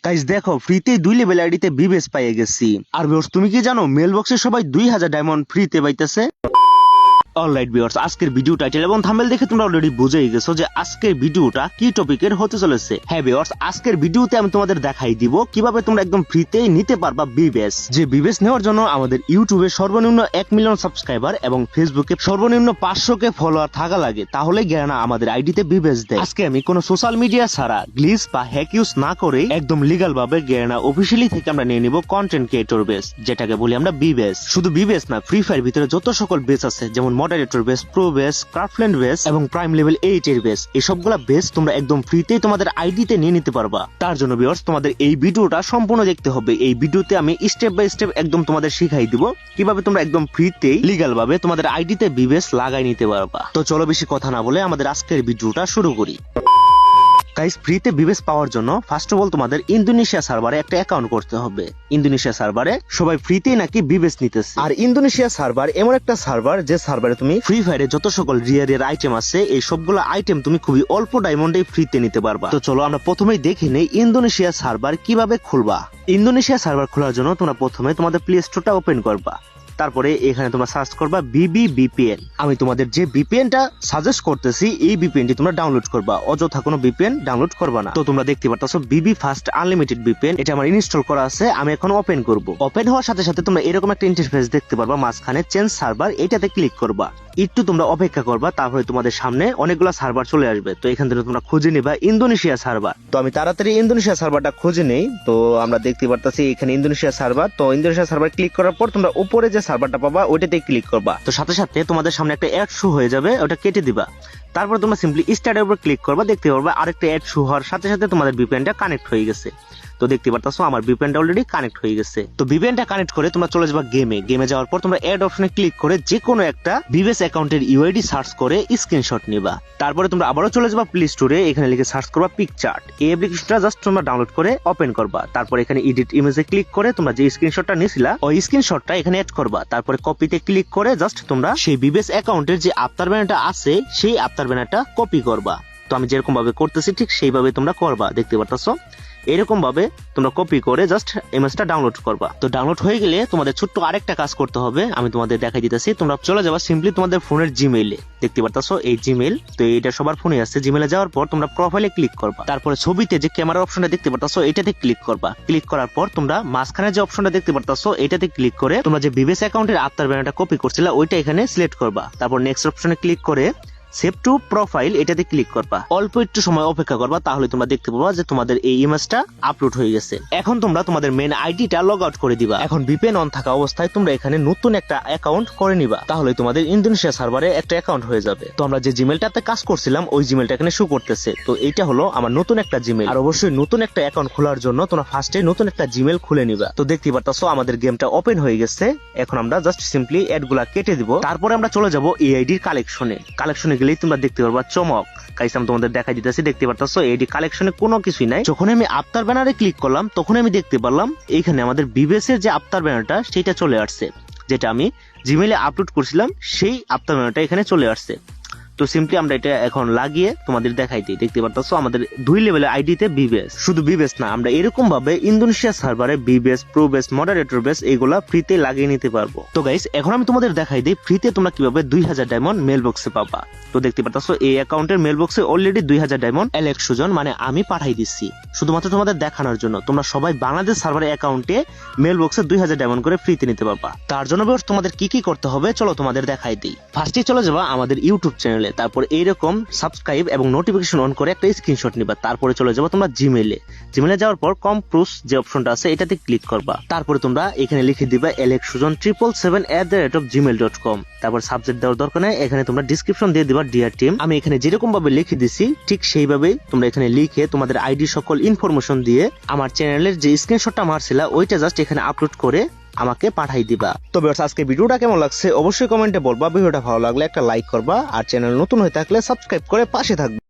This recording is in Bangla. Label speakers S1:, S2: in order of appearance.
S1: গাইস দেখো ফ্রিতে 2 লেভেল আইডিতে বিবেস পাইয়ে গেছি। আর ভিউয়ার্স তুমি কি জানো মেল বক্সে সবাই 2000 ডায়মন্ড ফ্রিতে পাইতেছে। অলরাইট ভিউয়ার্স, আজকের ভিডিও টাইটেল এবং থাম্বনেল দেখে তোমরা অলরেডি বুঝেই গেছো যে আজকের ভিডিওটা কি টপিকের হতে চলেছে। হ্যাঁ ভিউয়ার্স, আজকের ভিডিওতে আমি তোমাদের দেখাই দিব কিভাবে তোমরা একদম ফ্রিতে নিতে পারবা বিবেস। যে বিবেস নেওয়ার জন্য আমাদের ইউটিউবে সর্বনিম্ন 1 মিলিয়ন সাবস্ক্রাইবার এবং ফেসবুকে সর্বনিম্ন 500কে ফলোয়ার থাকা লাগে, তাহলে গেরানা আমাদের আইডিতে বিবেস দেয়। আজকে আমি কোনো সোশ্যাল মিডিয়া ছাড়া গ্লিচ বা হ্যাক ইউজ না করে একদম লিগ্যাল ভাবে গেরানা অফিসিয়ালি থেকে আমরা নিয়ে নিব কন্টেন্ট ক্রিয়েটর বেস, যেটাকে বলি আমরা বিবেস। শুধু বিবেস না, ফ্রি ফায়ার ভিতরে যত সকল বেস আছে যেমন moderator base, pro base, Craftland base এবং প্রাইম লেভেল 8 এর বেস, এই সবগুলা বেস তোমরা একদম ফ্রিতেই তোমাদের আইডিতে নিয়ে নিতে পারবা। তার জন্য ভিউয়ার্স তোমাদের এই ভিডিওটা সম্পূর্ণ দেখতে হবে। এই ভিডিওতে আমি স্টেপ বাই স্টেপ একদম তোমাদের শিখাই দিব কিভাবে তোমরা একদম ফ্রিতেই লিগ্যাল ভাবে তোমাদের আইডিতে বিবেস লাগাই নিতে পারবা। তো চলো বেশি কথা না বলে আমাদের আজকের ভিডিওটা শুরু করি। গাইস, ফ্রিতে বিবেস পাওয়ার জন্য ফার্স্ট অফ অল তোমাদের ইন্দোনেশিয়া সার্ভারে একটা অ্যাকাউন্ট করতে হবে। ইন্দোনেশিয়া সার্ভারে সবাই ফ্রিতেই নাকি বিবেস নিতেছে। আর ইন্দোনেশিয়া সার্ভার এমন একটা সার্ভার যে সার্ভারে তুমি ফ্রি ফায়ারে যত সকল রিয়ার আইটেম আছে এই সবগুলো আইটেম তুমি খুবই অল্প ডায়মন্ডে ফ্রিতে নিতে পারবা। তো চলো আমরা প্রথমেই দেখে নেই ইন্দোনেশিয়া সার্ভার কিভাবে খুলবা। ইন্দোনেশিয়া সার্ভার খোলার জন্য তোমরা প্রথমে তোমাদের প্লে স্টোরটা ওপেন করবা। তারপরে এখানে তোমরা সার্চ করবা বিবিভিপিএন। আমি তোমাদের যে ভিপিএনটা সাজেস্ট করতেছি এই ভিপিএনটি তোমরা ডাউনলোড করবা, অযথা কোনো ভিপিএন ডাউনলোড করবা না। তো তোমরা দেখতে পারতাছো বিবি ফাস্ট আনলিমিটেড ভিপিএন, এটা আমার ইনস্টল করা আছে। আমি এখন ওপেন করব। ওপেন হওয়ার সাথে সাথে তোমরা এরকম একটা ইন্টারফেস দেখতে পারবা, মাঝখানে চেঞ্জ সার্ভার, এটাতে ক্লিক করবা। একটু তোমরা অপেক্ষা করবা, তারপরে তোমাদের সামনে অনেকগুলো সার্ভার চলে আসবে। তো এখান থেকে তোমরা খুঁজে নিবা ইন্দোনেশিয়া সার্ভার। তো আমি তাড়াতাড়ি ইন্দোনেশিয়া সার্ভারটা খুঁজে নেই। তো আমরা দেখতে পারতাছি এখানে ইন্দোনেশিয়া সার্ভার। তো ইন্দোনেশিয়া সার্ভার ক্লিক করার পর তোমরা উপরে যে সার্ভারটা পাবা ওইটাতে ক্লিক করবা। তো সাথে সাথে তোমাদের সামনে একটা অ্যাড শো হয়ে যাবে, ওটা কেটে দিবা। তারপর তোমরা সিম্পলি স্টার্টের উপর ক্লিক করবা, দেখতে পারবা আরেকটা অ্যাড শো হওয়ার সাথে সাথে তোমাদের ভিপিএনটা কানেক্ট হয়ে গেছে। তো দেখতে পারতাছো আমার ভিপিএনটা অলরেডি কানেক্ট হয়ে গেছে। তো ভিপিএনটা কানেক্ট করে তোমরা চলে যাবা গেমে যাওয়ার পর তোমরা অ্যাড অপশনে ক্লিক করে যে কোনো একটা বিবেস অ্যাকাউন্টের ইউআইডি সার্চ করে স্ক্রিনশট নিবা। তারপরে তোমরা আবারও চলে যাবা প্লে স্টোরে, এখানে লিখে সার্চ করবা পিকচার্ট। এই অ্যাপ্লিকেশনটা জাস্ট তোমরা ডাউনলোড করে ওপেন করবা। তারপর এখানে এডিট ইমেজে ক্লিক করে তোমরা যে স্ক্রিনশটটা নিছিলা ওই স্ক্রিনশটটা এখানে অ্যাড করবা। তারপরে কপিতে ক্লিক করে জাস্ট তোমরা সেই বিবেস অ্যাকাউন্টের যে আফতার ব্যানারটা আছে সেই আফতার ব্যানারটা কপি করবা। তো আমি যেরকম ভাবে করতেছি ঠিক সেইভাবে তোমরা করবা। দেখতে পারতাছো এরকম ভাবে তোমরা কপি করে জাস্ট ইমেজটা ডাউনলোড করবা। তো ডাউনলোড হয়ে গেলে তোমাদের ছোট্ট আরেকটা কাজ করতে হবে, আমি তোমাদের দেখাই দিতেছি। তোমরা চলে যাবা সিম্পলি তোমাদের ফোনের জিমেইলে। দেখতে পারতাছো এই জিমেইল, তো এটা সবার ফোনে আছে। জিমেইলে যাওয়ার পর তোমরা প্রোফাইলে ক্লিক করবা। তারপরে ছবিতে যে ক্যামেরা অপশনটা দেখতে পারতাছো এটাতে ক্লিক করবা। ক্লিক করার পর তোমরা মাঝখানে যে অপশনটা দেখতে পারতাছো এটাতে ক্লিক করে তোমরা যে বিবেস অ্যাকাউন্টের আফতার ব্যানারটা কপি করছিলা ওইটা এখানে সিলেক্ট করবা। তারপর নেক্সট অপশনে ক্লিক করে সেভ টু প্রোফাইল এটাতে ক্লিক করবা। অল্প একটু সময় অপেক্ষা করবা, তাহলে তোমরা দেখতে পাবা যে তোমাদের এই ইমেজটা আপলোড হয়ে গেছে। এখন তোমরা তোমাদের মেইন আইডিটা লগ আউট করে দিবা। এখন ভিপিএন অন থাকা অবস্থায় তোমরা এখানে নতুন একটা অ্যাকাউন্ট করে নিবা, তাহলে তোমাদের ইন্দোনেশিয়া সার্ভারে একটা অ্যাকাউন্ট হয়ে যাবে। তো আমরা যে জিমেলটাতে কাজ করছিলাম ওই জিমেলটা এখানে শো করতেছে। তো এটা হলো আমার নতুন একটা জিমেল। আর অবশ্যই নতুন একটা অ্যাকাউন্ট খোলার জন্য তোমরা ফার্স্টে নতুন একটা জিমেল খুলে নিবা। তো দেখতে পারতাছো আমাদের গেমটা ওপেন হয়ে গেছে। এখন আমরা জাস্ট সিম্পলি অ্যাডগুলা কেটে দিব। তারপরে আমরা চলে যাব এআইডির কালেকশনে গেলেই তোমরা দেখতে পারবা চমক। গাইস, আমি তোমাদের দেখাই দিতেছি। দেখতে পারতাছো এআইডি কালেকশনে কোনো কিছুই নাই। যখন আমি আফতার ব্যানারে ক্লিক করলাম তখন আমি দেখতে পারলাম এইখানে আমাদের বিবেসের যে আফতার ব্যানারটা সেটা চলে আসছে, যেটা আমি জিমেইলে আপলোড করছিলাম সেই আফতার ব্যানারটা এখানে চলে আসছে। তো সিম্পলি আমরা এটা এখন লাগিয়ে তোমাদের দেখাই দিই। দেখতে পারতাছো আমাদের 2 লেভেলের আইডিতে বিবেস। শুধু বিবেস না, আমরা এরকম ভাবে ইন্দোনেশিয়া সার্ভারে বিবেস, প্রো বেস, মডারেটর বেস এগুলা ফ্রিতে লাগিয়ে নিতে পারবো। তো গাইস, এখন আমি তোমাদের দেখাই দিই ফ্রিতে তোমরা কিভাবে 2000 ডায়মন্ড মেল বক্সে পাবা। তো দেখতে পারতাছো এই অ্যাকাউন্টের মেল বক্সে অলরেডি 2000 ডায়মন্ড এলেক্স সুজন মানে আমি পাঠাই দিচ্ছি শুধুমাত্র তোমাদের দেখানোর জন্য। তোমরা সবাই বাংলাদেশ সার্ভারের অ্যাকাউন্টে মেল বক্সে 2000 ডায়মন্ড করে ফ্রিতে নিতে পারবা। তার জন্য তোমাদের কি কি করতে হবে চলো তোমাদের দেখাই দিই। ফার্স্টে চলে যাবা আমাদের ইউটিউব চ্যানেলে। তারপর এইরকম সাবস্ক্রাইব এবং নোটিফিকেশন অন করে একটা স্ক্রিনশট নিবা। তারপরে চলে যাবো তোমরা জিমেইলে যাওয়ার পর কম্প্রোস যে অপশনটা আছে এটাতে ক্লিক করবা। তারপরে তোমরা এখানে লিখে দিবা alexsujon777@gmail.com। তারপর সাবজেক্ট দেওয়ার দরকার নেই, এখানে তোমরা ডেসক্রিপশন দিয়ে দিবা ডিয়ার টিম। আমি এখানে যেরকম ভাবে লিখে দিছি ঠিক সেইভাবেই তোমরা এখানে লিখে তোমাদের আইডি সকল ইনফরমেশন দিয়ে আমার চ্যানেলের যে স্ক্রিনশটটা মারছিলা ওইটা জাস্ট এখানে আপলোড করে আমাকে পাঠাই দিবা। তো ভিউয়ার্স, আজকে ভিডিওটা কেমন লাগছে অবশ্যই কমেন্টে বলবা। ভিডিওটা ভালো লাগলে একটা লাইক করবা, আর চ্যানেল নতুন হয়ে থাকলে সাবস্ক্রাইব করে পাশে থাকবে।